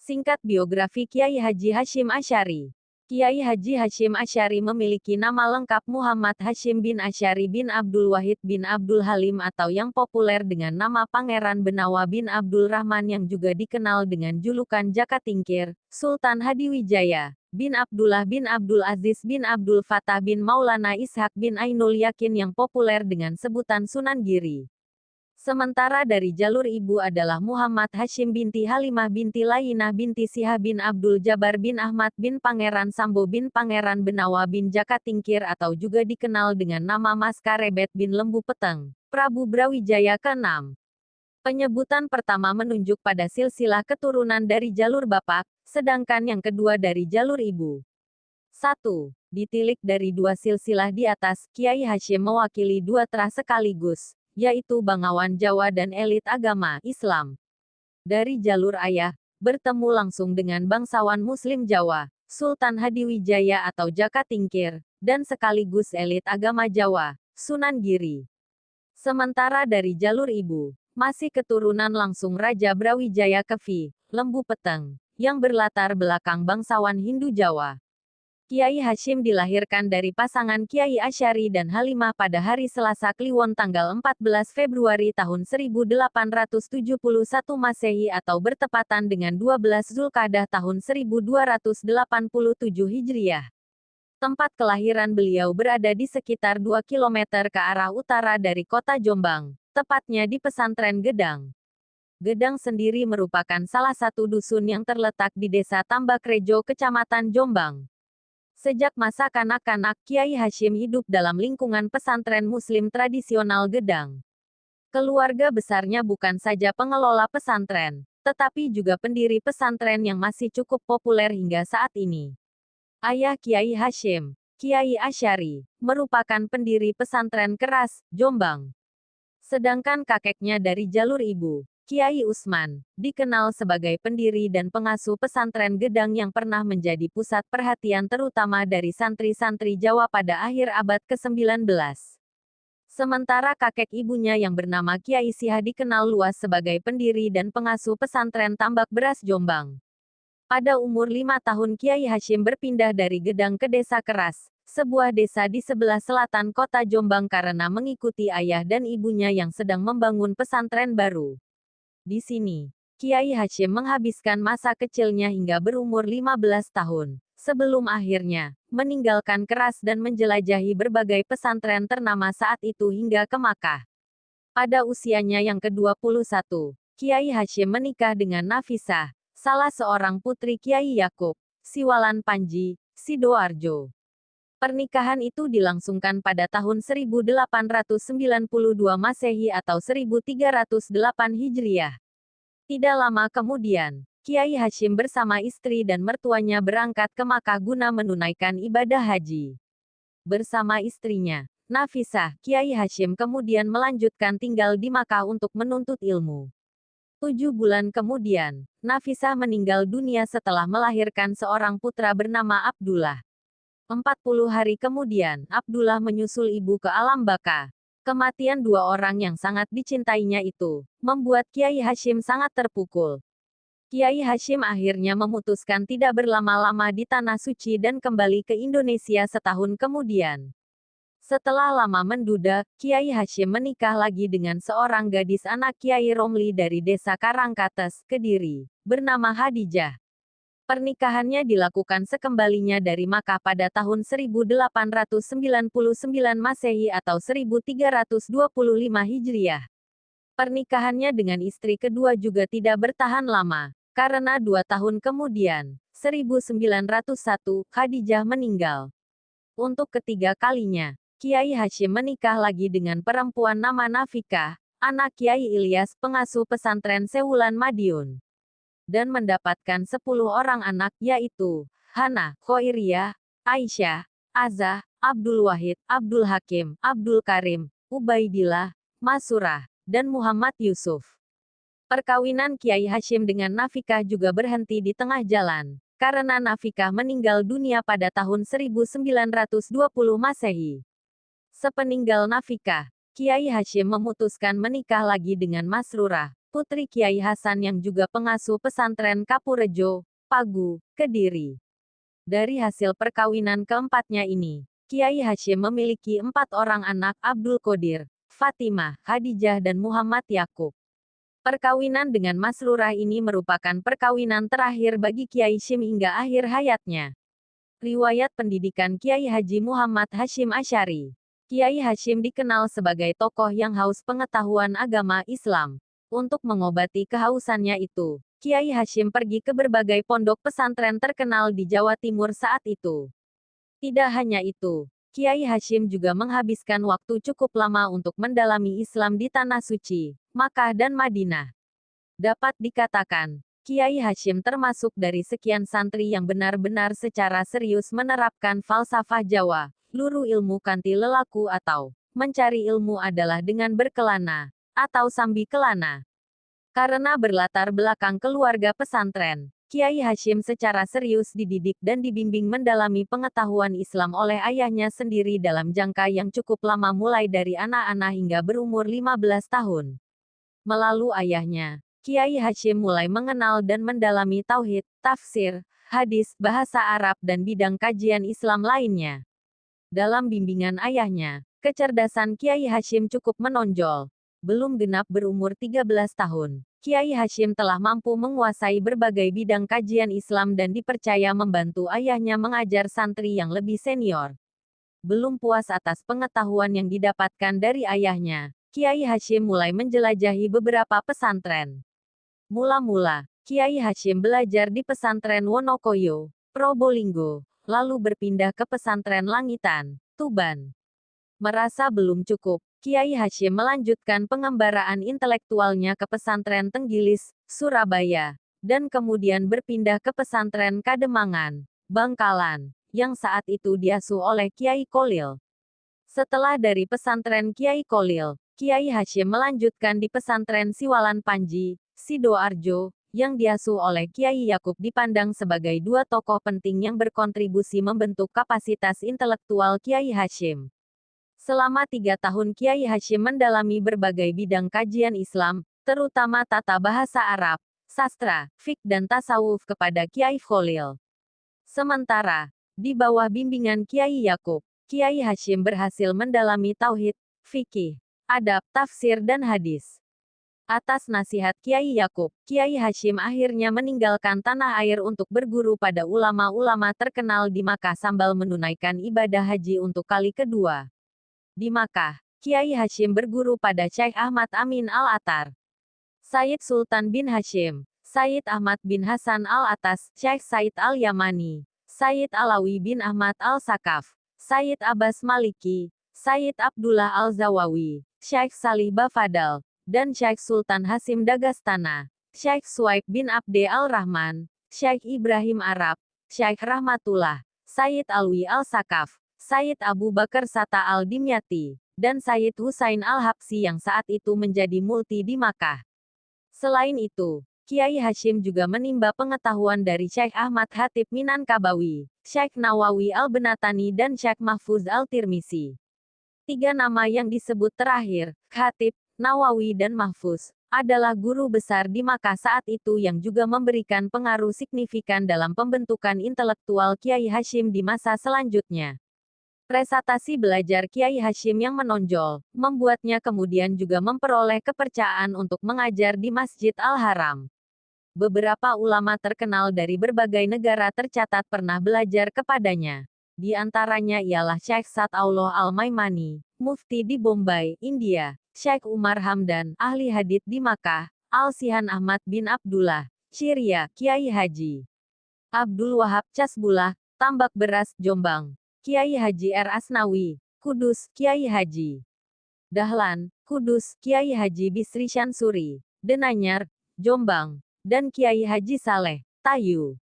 Singkat biografi Kiai Haji Hasyim Asy'ari. Kiai Haji Hasyim Asy'ari memiliki nama lengkap Muhammad Hasyim bin Asy'ari bin Abdul Wahid bin Abdul Halim atau yang populer dengan nama Pangeran Benawa bin Abdul Rahman yang juga dikenal dengan julukan Jaka Tingkir, Sultan Hadiwijaya, bin Abdullah bin Abdul Aziz bin Abdul Fattah bin Maulana Ishaq bin Ainul Yakin yang populer dengan sebutan Sunan Giri. Sementara dari jalur ibu adalah Muhammad Hasyim binti Halimah binti Lainah binti Sihah bin Abdul Jabar bin Ahmad bin Pangeran Sambo bin Pangeran Benawa bin Jaka Tingkir atau juga dikenal dengan nama Mas Karebet bin Lembu Peteng, Prabu Brawijaya ke-6. Penyebutan pertama menunjuk pada silsilah keturunan dari jalur bapak, sedangkan yang kedua dari jalur ibu. 1. Ditilik dari dua silsilah di atas, Kiai Hasyim mewakili dua terah sekaligus, yaitu bangsawan Jawa dan elit agama Islam. Dari jalur ayah, bertemu langsung dengan bangsawan Muslim Jawa, Sultan Hadiwijaya atau Jaka Tingkir, dan sekaligus elit agama Jawa, Sunan Giri. Sementara dari jalur ibu, masih keturunan langsung Raja Brawijaya Kefi, Lembu Peteng, yang berlatar belakang bangsawan Hindu Jawa. Kiai Hasyim dilahirkan dari pasangan Kiai Asy'ari dan Halimah pada hari Selasa Kliwon tanggal 14 Februari tahun 1871 Masehi atau bertepatan dengan 12 Zulkadah tahun 1287 Hijriah. Tempat kelahiran beliau berada di sekitar 2 km ke arah utara dari kota Jombang, tepatnya di pesantren Gedang. Gedang sendiri merupakan salah satu dusun yang terletak di Desa Tambakrejo, Kecamatan Jombang. Sejak masa kanak-kanak, Kiai Hasyim hidup dalam lingkungan pesantren Muslim tradisional Gedang. Keluarga besarnya bukan saja pengelola pesantren, tetapi juga pendiri pesantren yang masih cukup populer hingga saat ini. Ayah Kiai Hasyim, Kiai Asy'ari, merupakan pendiri pesantren Keras, Jombang. Sedangkan kakeknya dari jalur ibu, Kiai Usman, dikenal sebagai pendiri dan pengasuh pesantren Gedang yang pernah menjadi pusat perhatian terutama dari santri-santri Jawa pada akhir abad ke-19. Sementara kakek ibunya yang bernama Kiai Sihah dikenal luas sebagai pendiri dan pengasuh pesantren Tambak Beras Jombang. Pada umur 5 tahun Kiai Hasyim berpindah dari Gedang ke Desa Keras, sebuah desa di sebelah selatan kota Jombang karena mengikuti ayah dan ibunya yang sedang membangun pesantren baru. Di sini, Kiai Hasyim menghabiskan masa kecilnya hingga berumur 15 tahun, sebelum akhirnya meninggalkan Keras dan menjelajahi berbagai pesantren ternama saat itu hingga ke Makkah. Pada usianya yang ke-21, Kiai Hasyim menikah dengan Nafisah, salah seorang putri Kiai Yakub, Siwalan Panji, Sidoarjo. Pernikahan itu dilangsungkan pada tahun 1892 Masehi atau 1308 Hijriah. Tidak lama kemudian, Kiai Hasyim bersama istri dan mertuanya berangkat ke Makkah guna menunaikan ibadah haji. Bersama istrinya, Nafisah, Kiai Hasyim kemudian melanjutkan tinggal di Makkah untuk menuntut ilmu. 7 bulan kemudian, Nafisah meninggal dunia setelah melahirkan seorang putra bernama Abdullah. 40 hari kemudian, Abdullah menyusul ibu ke alam baka. Kematian dua orang yang sangat dicintainya itu, membuat Kiai Hasyim sangat terpukul. Kiai Hasyim akhirnya memutuskan tidak berlama-lama di Tanah Suci dan kembali ke Indonesia setahun kemudian. Setelah lama menduda, Kiai Hasyim menikah lagi dengan seorang gadis anak Kiai Romli dari Desa Karangkates, Kediri, bernama Hadijah. Pernikahannya dilakukan sekembalinya dari Makkah pada tahun 1899 Masehi atau 1325 Hijriah. Pernikahannya dengan istri kedua juga tidak bertahan lama, karena 2 tahun kemudian, 1901, Khadijah meninggal. Untuk ketiga kalinya, Kiai Hasyim menikah lagi dengan perempuan nama Nafikah, anak Kiai Ilyas, pengasuh pesantren Sewulan Madiun. Dan mendapatkan 10 orang anak, yaitu Hana, Khoiriyah, Aisyah, Azah, Abdul Wahid, Abdul Hakim, Abdul Karim, Ubaidillah, Masurah, dan Muhammad Yusuf. Perkawinan Kiai Hasyim dengan Nafikah juga berhenti di tengah jalan, karena Nafikah meninggal dunia pada tahun 1920 Masehi. Sepeninggal Nafikah, Kiai Hasyim memutuskan menikah lagi dengan Masrurah, putri Kiai Hasan yang juga pengasuh pesantren Kapurejo, Pagu, Kediri. Dari hasil perkawinan keempatnya ini, Kiai Hashim memiliki 4 orang anak: Abdul Qodir, Fatimah, Khadijah dan Muhammad Yakub. Perkawinan dengan Masrurah ini merupakan perkawinan terakhir bagi Kiai Hashim hingga akhir hayatnya. Riwayat pendidikan Kiai Haji Muhammad Hashim Asy'ari. Kiai Hashim dikenal sebagai tokoh yang haus pengetahuan agama Islam. Untuk mengobati kehausannya itu, Kiai Hashim pergi ke berbagai pondok pesantren terkenal di Jawa Timur saat itu. Tidak hanya itu, Kiai Hashim juga menghabiskan waktu cukup lama untuk mendalami Islam di Tanah Suci, Makkah dan Madinah. Dapat dikatakan, Kiai Hashim termasuk dari sekian santri yang benar-benar secara serius menerapkan falsafah Jawa, luru ilmu kanthi lelaku atau mencari ilmu adalah dengan berkelana, atau sambi kelana. Karena berlatar belakang keluarga pesantren, Kiai Hashim secara serius dididik dan dibimbing mendalami pengetahuan Islam oleh ayahnya sendiri dalam jangka yang cukup lama mulai dari anak-anak hingga berumur 15 tahun. Melalui ayahnya, Kiai Hashim mulai mengenal dan mendalami tauhid, tafsir, hadis, bahasa Arab dan bidang kajian Islam lainnya. Dalam bimbingan ayahnya, kecerdasan Kiai Hashim cukup menonjol. Belum genap berumur 13 tahun, Kiai Hashim telah mampu menguasai berbagai bidang kajian Islam dan dipercaya membantu ayahnya mengajar santri yang lebih senior. Belum puas atas pengetahuan yang didapatkan dari ayahnya, Kiai Hashim mulai menjelajahi beberapa pesantren. Mula-mula, Kiai Hashim belajar di pesantren Wonokoyo, Probolinggo, lalu berpindah ke pesantren Langitan, Tuban. Merasa belum cukup, Kiai Hashim melanjutkan pengembaraan intelektualnya ke pesantren Tenggilis, Surabaya, dan kemudian berpindah ke pesantren Kademangan, Bangkalan, yang saat itu diasuh oleh Kiai Kolil. Setelah dari pesantren Kiai Kolil, Kiai Hashim melanjutkan di pesantren Siwalan Panji, Sidoarjo, yang diasuh oleh Kiai Yakub dipandang sebagai dua tokoh penting yang berkontribusi membentuk kapasitas intelektual Kiai Hashim. Selama 3 tahun Kiai Hashim mendalami berbagai bidang kajian Islam, terutama tata bahasa Arab, sastra, fiqh dan tasawuf kepada Kiai Kholil. Sementara, di bawah bimbingan Kiai Yakub, Kiai Hashim berhasil mendalami tauhid, fikih, adab, tafsir dan hadis. Atas nasihat Kiai Yakub, Kiai Hashim akhirnya meninggalkan tanah air untuk berguru pada ulama-ulama terkenal di Makkah sambil menunaikan ibadah haji untuk kali kedua. Di Makkah, Kiai Hashim berguru pada Syekh Ahmad Amin Al-Attar, Sayyid Sultan bin Hashim, Sayyid Ahmad bin Hasan Al-Attas, Syekh Said Al-Yamani, Sayyid Alawi bin Ahmad Al-Sakaf, Sayyid Abbas Maliki, Sayyid Abdullah Al-Zawawi, Syekh Salih Bafadal, dan Syekh Sultan Hasim Dagastana, Syekh Suwaib bin Abde Al-Rahman, Syekh Ibrahim Arab, Syekh Rahmatullah, Sayyid Alwi Al-Sakaf, Sayyid Abu Bakar Sata Al-Dimyati, dan Sayyid Husain Al-Habsyi yang saat itu menjadi multi di Makkah. Selain itu, Kiai Hashim juga menimba pengetahuan dari Syekh Ahmad Khatib Minangkabawi, Syekh Nawawi Al-Benatani dan Syekh Mahfuz Al-Tirmisi. 3 nama yang disebut terakhir, Khatib, Nawawi dan Mahfuz, adalah guru besar di Makkah saat itu yang juga memberikan pengaruh signifikan dalam pembentukan intelektual Kiai Hashim di masa selanjutnya. Prestasi belajar Kiai Hashim yang menonjol, membuatnya kemudian juga memperoleh kepercayaan untuk mengajar di Masjid Al-Haram. Beberapa ulama terkenal dari berbagai negara tercatat pernah belajar kepadanya. Di antaranya ialah Syekh Sa'dullah Al-Maimani, mufti di Bombay, India, Syekh Umar Hamdan, ahli hadits di Makkah, Al-Sihan Ahmad bin Abdullah, Syria, Kiai Haji Abdul Wahab Casbullah, Tambak Beras, Jombang, Kiai Haji R. Asnawi, Kudus, Kiai Haji Dahlan, Kudus, Kiai Haji Bisri Syansuri, Denanyar, Jombang, dan Kiai Haji Saleh, Tayu.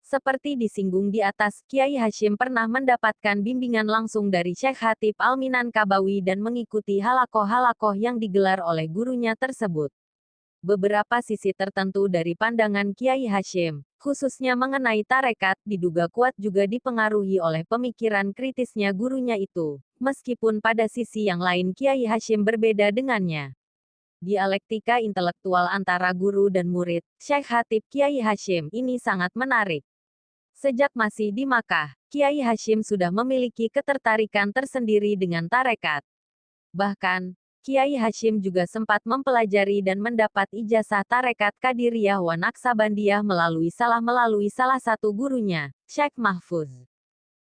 Seperti disinggung di atas, Kiai Hashim pernah mendapatkan bimbingan langsung dari Syekh Khatib Al-Minangkabawi dan mengikuti halakoh-halakoh yang digelar oleh gurunya tersebut. Beberapa sisi tertentu dari pandangan Kiai Hashim, khususnya mengenai tarekat, diduga kuat juga dipengaruhi oleh pemikiran kritisnya gurunya itu, meskipun pada sisi yang lain Kiai Hashim berbeda dengannya. Dialektika intelektual antara guru dan murid, Syekh Khatib Kiai Hasyim, ini sangat menarik. Sejak masih di Makkah, Kiai Hasyim sudah memiliki ketertarikan tersendiri dengan tarekat. Bahkan, Kiai Hasyim juga sempat mempelajari dan mendapat ijazah tarekat Qadiriyah wa Naksabandiyah melalui salah satu gurunya, Syekh Mahfuz.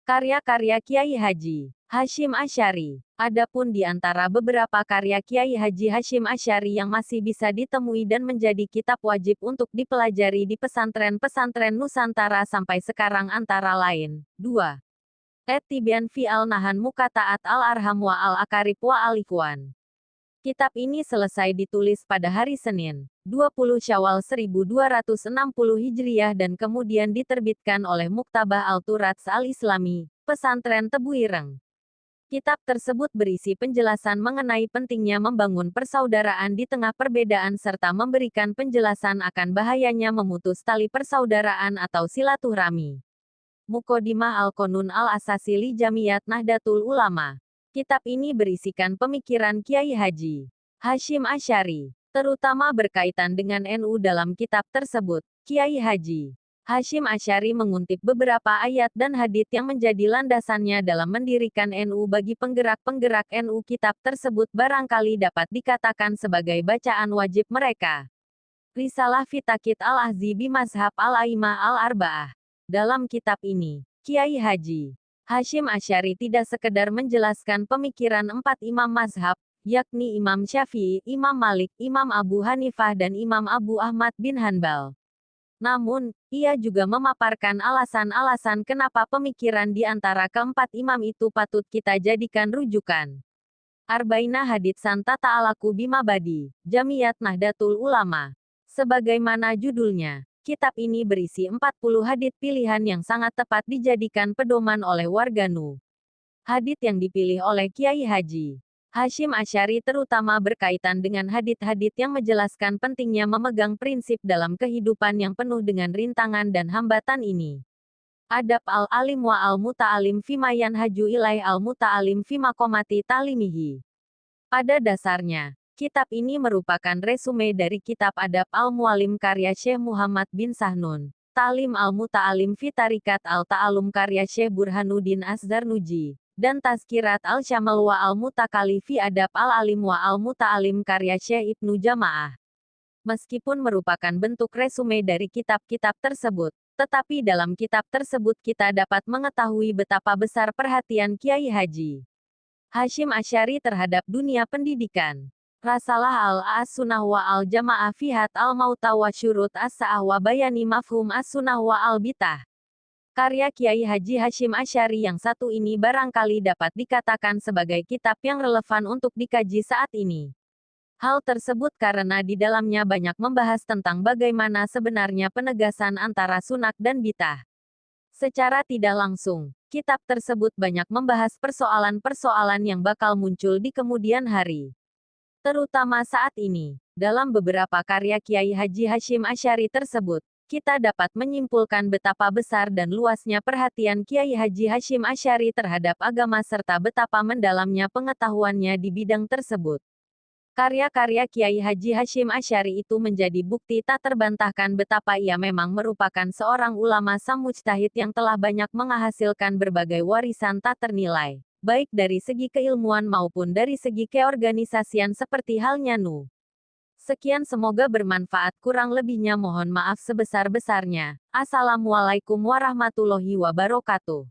Karya-karya Kiai Haji Hasyim Asy'ari. Adapun di antara beberapa karya Kiai Haji Hasyim Asy'ari yang masih bisa ditemui dan menjadi kitab wajib untuk dipelajari di pesantren-pesantren Nusantara sampai sekarang antara lain, 2. At-Tibyan fi al-Nahan Mukata'at al-Arham wa al-Akarib wa al-Ikhwan. Kitab ini selesai ditulis pada hari Senin, 20 Syawal 1260 Hijriah dan kemudian diterbitkan oleh Muktabah Al-Turats Al-Islami, Pesantren Tebu Ireng. Kitab tersebut berisi penjelasan mengenai pentingnya membangun persaudaraan di tengah perbedaan serta memberikan penjelasan akan bahayanya memutus tali persaudaraan atau silaturahmi. Muqaddimah Al-Qanun Al-Asasi li Jamiyat Nahdlatul Ulama. Kitab ini berisikan pemikiran Kiai Haji Hasyim Asy'ari, terutama berkaitan dengan NU. Dalam kitab tersebut, Kiai Haji Hasyim Asy'ari mengutip beberapa ayat dan hadits yang menjadi landasannya dalam mendirikan NU bagi penggerak-penggerak NU. Kitab tersebut barangkali dapat dikatakan sebagai bacaan wajib mereka. Risalah fi Taqid al-Ahzi bi Mazhab al-A'immah al-Arba'ah. Dalam kitab ini, Kiai Haji Hasyim Asy'ari tidak sekedar menjelaskan pemikiran 4 imam mazhab, yakni Imam Syafi'i, Imam Malik, Imam Abu Hanifah dan Imam Abu Ahmad bin Hanbal. Namun, ia juga memaparkan alasan-alasan kenapa pemikiran di antara keempat imam itu patut kita jadikan rujukan. Arba'ina Hadits Santa Ta'alaku Bimabadi, Jamiyat Nahdlatul Ulama. Sebagaimana judulnya, kitab ini berisi 40 hadits pilihan yang sangat tepat dijadikan pedoman oleh warga NU. Hadits yang dipilih oleh Kiai Haji Hasyim Asy'ari terutama berkaitan dengan hadits-hadits yang menjelaskan pentingnya memegang prinsip dalam kehidupan yang penuh dengan rintangan dan hambatan ini. Adab al-alim wa al-muta'alim fima yanhaju ilai al-muta'alim fima qomati ta'limihi. Pada dasarnya, kitab ini merupakan resume dari kitab Adab al-Mu'allim karya Syekh Muhammad bin Sahnun, Ta'lim al-Muta'alim fi Tarikat al-Ta'alum karya Syekh Burhanuddin Az-Zarnuji, dan Tazkirat al-Syamal wa al-Mutakali fi Adab al-Alim wa al-Muta'alim karya Syekh Ibnu Jamaah. Meskipun merupakan bentuk resume dari kitab-kitab tersebut, tetapi dalam kitab tersebut kita dapat mengetahui betapa besar perhatian Kiai Haji Hasyim Asy'ari terhadap dunia pendidikan. Rasalah al-as-sunnah wa al-jamaah fihat al-mauta wa syurut as-sa'ah wa bayani mafhum as-sunnah wa al-bitah. Karya Kiai Haji Hasyim Asy'ari yang satu ini barangkali dapat dikatakan sebagai kitab yang relevan untuk dikaji saat ini. Hal tersebut karena di dalamnya banyak membahas tentang bagaimana sebenarnya penegasan antara sunnah dan bitah. Secara tidak langsung, kitab tersebut banyak membahas persoalan-persoalan yang bakal muncul di kemudian hari. Terutama saat ini, dalam beberapa karya Kiai Haji Hasyim Asy'ari tersebut, kita dapat menyimpulkan betapa besar dan luasnya perhatian Kiai Haji Hasyim Asy'ari terhadap agama serta betapa mendalamnya pengetahuannya di bidang tersebut. Karya-karya Kiai Haji Hasyim Asy'ari itu menjadi bukti tak terbantahkan betapa ia memang merupakan seorang ulama sang mujtahid yang telah banyak menghasilkan berbagai warisan tak ternilai, baik dari segi keilmuan maupun dari segi keorganisasian seperti halnya NU. Sekian, semoga bermanfaat, kurang lebihnya mohon maaf sebesar-besarnya. Assalamualaikum warahmatullahi wabarakatuh.